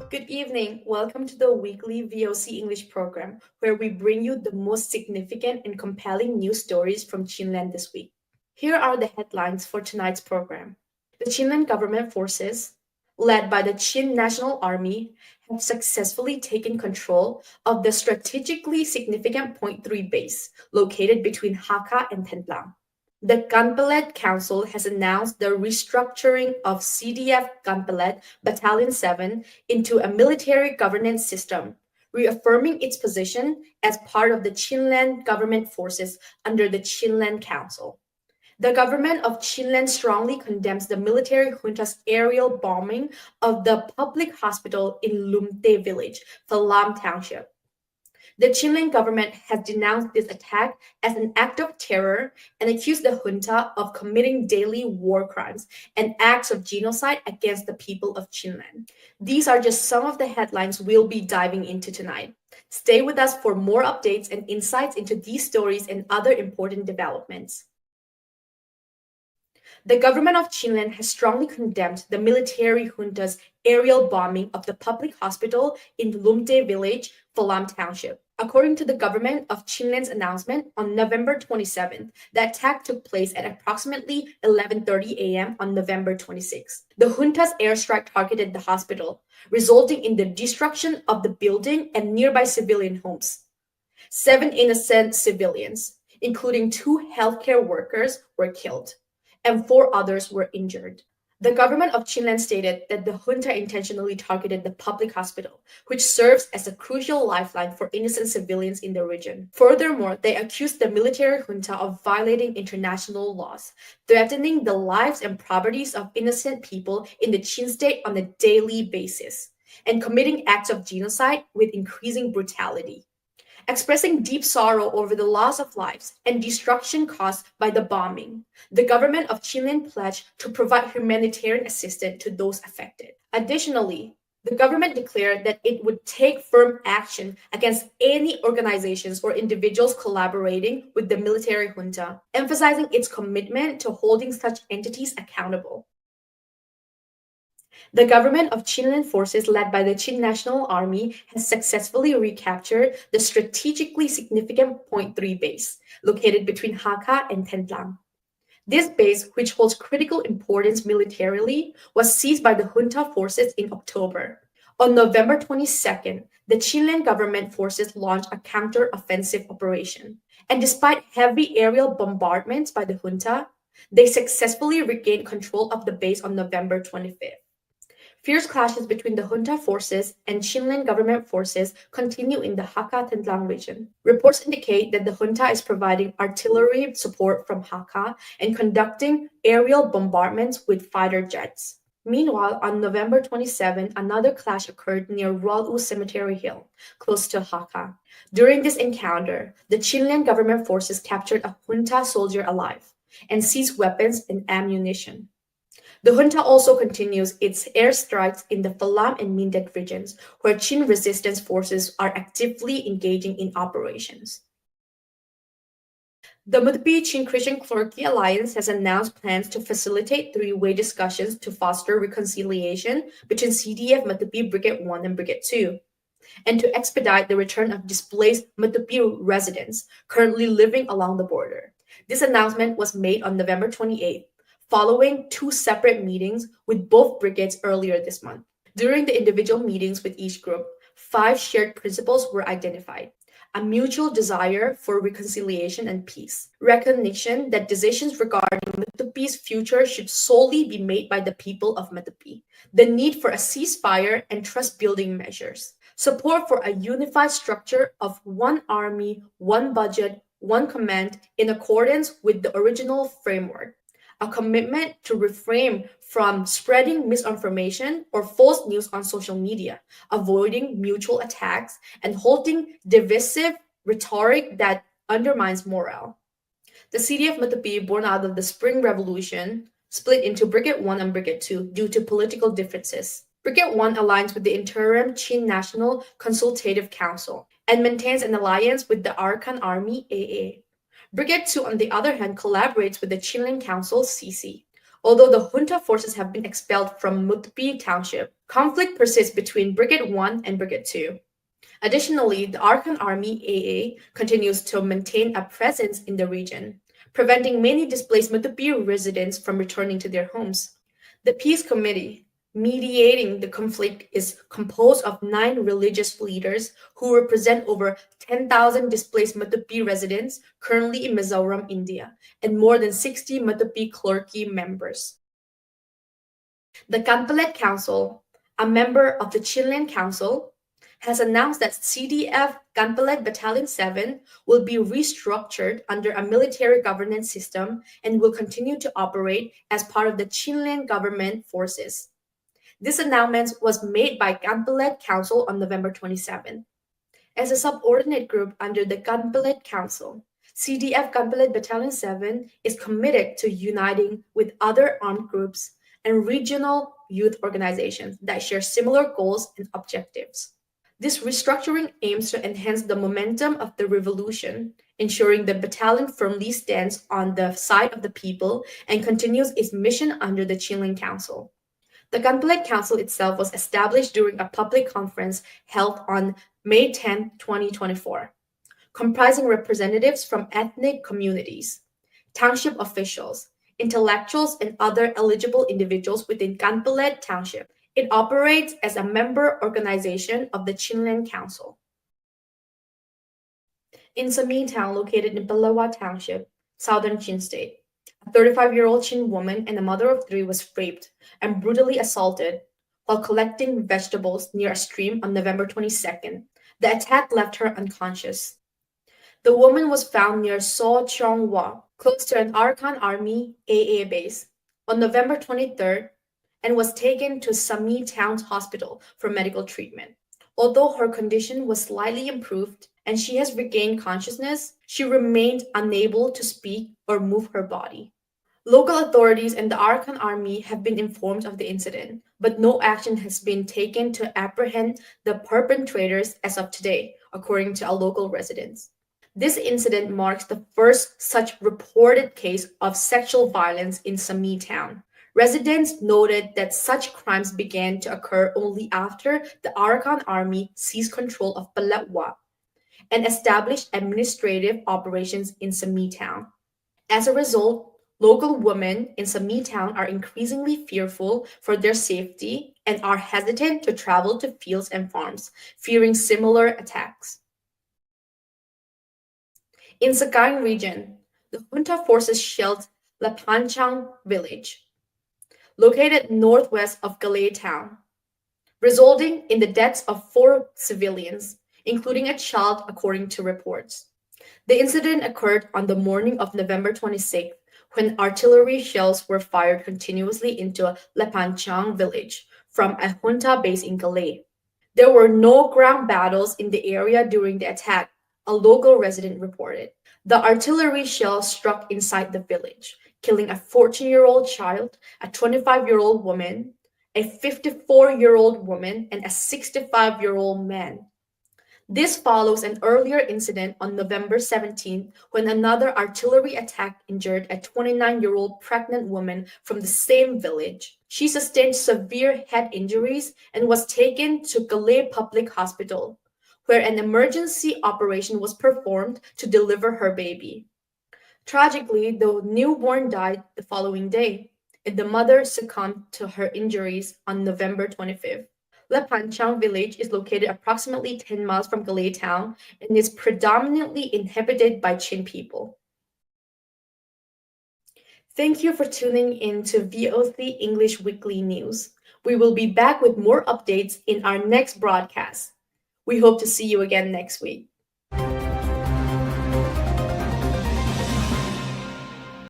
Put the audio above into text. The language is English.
Good evening. Welcome to the weekly VOC English program, where we bring you the most significant and compelling news stories from Chinland this week. Here are the headlines for tonight's program. The Chinland government forces, led by the Chin National Army, have successfully taken control of the strategically significant Point 3 base located between Hakka and Tendlang. The Gunpowder Council has announced the restructuring of CDF Gunpowder Battalion 7 into a military governance system, reaffirming its position as part of the Chinland government forces under the Chinland Council. The government of Chinland strongly condemns the military junta's aerial bombing of the public hospital in Lumte village, Phalam Township. The Chinland government has denounced this attack as an act of terror and accused the junta of committing daily war crimes and acts of genocide against the people of Chinland. These are just some of the headlines we'll be diving into tonight. Stay with us for more updates and insights into these stories and other important developments. The government of Chinland has strongly condemned the military junta's aerial bombing of the public hospital in Lumte village, Phalam Township. According to the government of Chinland's announcement on November 27th, the attack took place at approximately 11:30 a.m. on November 26th. The junta's airstrike targeted the hospital, resulting in the destruction of the building and nearby civilian homes. 7 innocent civilians, including 2 healthcare workers, were killed, and 4 others were injured. The government of Chinland stated that the junta intentionally targeted the public hospital, which serves as a crucial lifeline for innocent civilians in the region. Furthermore, they accused the military junta of violating international laws, threatening the lives and properties of innocent people in the Chin state on a daily basis, and committing acts of genocide with increasing brutality. Expressing deep sorrow over the loss of lives and destruction caused by the bombing, the government of Chinland pledged to provide humanitarian assistance to those affected. Additionally, the government declared that it would take firm action against any organizations or individuals collaborating with the military junta, emphasizing its commitment to holding such entities accountable. The government of Chinland forces led by the Chin National Army has successfully recaptured the strategically significant Point 3 base, located between Hakka and Tendlang. This base, which holds critical importance militarily, was seized by the junta forces in October. On November 22nd, the Chinland government forces launched a counter-offensive operation. And despite heavy aerial bombardments by the junta, they successfully regained control of the base on November 25th. Fierce clashes between the junta forces and Chinland government forces continue in the Hakka-Tendlang region. Reports indicate that the junta is providing artillery support from Hakka and conducting aerial bombardments with fighter jets. Meanwhile, on November 27, another clash occurred near Rualu Cemetery Hill, close to Hakka. During this encounter, the Chinland government forces captured a junta soldier alive and seized weapons and ammunition. The junta also continues its airstrikes in the Phalam and Mindat regions, where Chin resistance forces are actively engaging in operations. The Matupi Chin Christian Clergy Alliance has announced plans to facilitate 3-way discussions to foster reconciliation between CDF Matupi Brigade 1 and Brigade 2, and to expedite the return of displaced Matupi residents currently living along the border. This announcement was made on November 28th. Following 2 separate meetings with both brigades earlier this month. During the individual meetings with each group, 5 shared principles were identified: a mutual desire for reconciliation and peace, recognition that decisions regarding Matupi's future should solely be made by the people of Matupi, the need for a ceasefire and trust-building measures, support for a unified structure of 1 army, 1 budget, 1 command in accordance with the original framework, a commitment to refrain from spreading misinformation or false news on social media, avoiding mutual attacks, and halting divisive rhetoric that undermines morale. The CDF Matupi, born out of the Spring Revolution, split into Brigade 1 and Brigade 2 due to political differences. Brigade 1 aligns with the interim Chin National Consultative Council and maintains an alliance with the Arakan Army AA. Brigade 2, on the other hand, collaborates with the Chinland Council CC. Although the junta forces have been expelled from Matupi township, conflict persists between Brigade 1 and Brigade 2. Additionally, the Arakan Army AA continues to maintain a presence in the region, preventing many displaced Matupi residents from returning to their homes. The Peace Committee mediating the conflict is composed of 9 religious leaders who represent over 10,000 displaced Matupi residents currently in Mizoram, India, and more than 60 Matupi clergy members. The Kampalet Council, a member of the Chinland Council, has announced that CDF Kampalet Battalion 7 will be restructured under a military governance system and will continue to operate as part of the Chinland government forces. This announcement was made by Kampalet Council on November 27. As a subordinate group under the Kampalet Council, CDF Kampalet Battalion 7 is committed to uniting with other armed groups and regional youth organizations that share similar goals and objectives. This restructuring aims to enhance the momentum of the revolution, ensuring the battalion firmly stands on the side of the people and continues its mission under the Chinland Council. The Kampalet Council itself was established during a public conference held on May 10, 2024, comprising representatives from ethnic communities, township officials, intellectuals, and other eligible individuals within Kampalet Township. It operates as a member organization of the Chinland Council. In Sami Town, located in Balawa Township, southern Chin State, a 35-year-old Chin woman and a mother of 3 was raped and brutally assaulted while collecting vegetables near a stream on November 22nd. The attack left her unconscious. The woman was found near So Chongwa, close to an Arakan Army AA base, on November 23rd and was taken to Sami Town Hospital for medical treatment. Although her condition was slightly improved and she has regained consciousness, she remained unable to speak or move her body. Local authorities and the Arakan Army have been informed of the incident, but no action has been taken to apprehend the perpetrators as of today, according to a local residents. This incident marks the first such reported case of sexual violence in Sami Town. Residents noted that such crimes began to occur only after the Arakan Army seized control of Palatwa and established administrative operations in Sami Town. As a result, local women in Sami Town are increasingly fearful for their safety and are hesitant to travel to fields and farms, fearing similar attacks. In Sagaing region, the junta forces shelled Lapanchang village, located northwest of Galay town, resulting in the deaths of 4 civilians, including a child, according to reports. The incident occurred on the morning of November 26th, when artillery shells were fired continuously into Lapanchang village from a junta base in Galay. There were no ground battles in the area during the attack, a local resident reported. The artillery shell struck inside the village, killing a 14-year-old child, a 25-year-old woman, a 54-year-old woman, and a 65-year-old man. This follows an earlier incident on November 17 when another artillery attack injured a 29-year-old pregnant woman from the same village. She sustained severe head injuries and was taken to Galay Public Hospital, where an emergency operation was performed to deliver her baby. Tragically, the newborn died the following day, and the mother succumbed to her injuries on November 25th. Lapanchang village is located approximately 10 miles from Galay town and is predominantly inhabited by Chin people. Thank you for tuning in to VOC English Weekly News. We will be back with more updates in our next broadcast. We hope to see you again next week.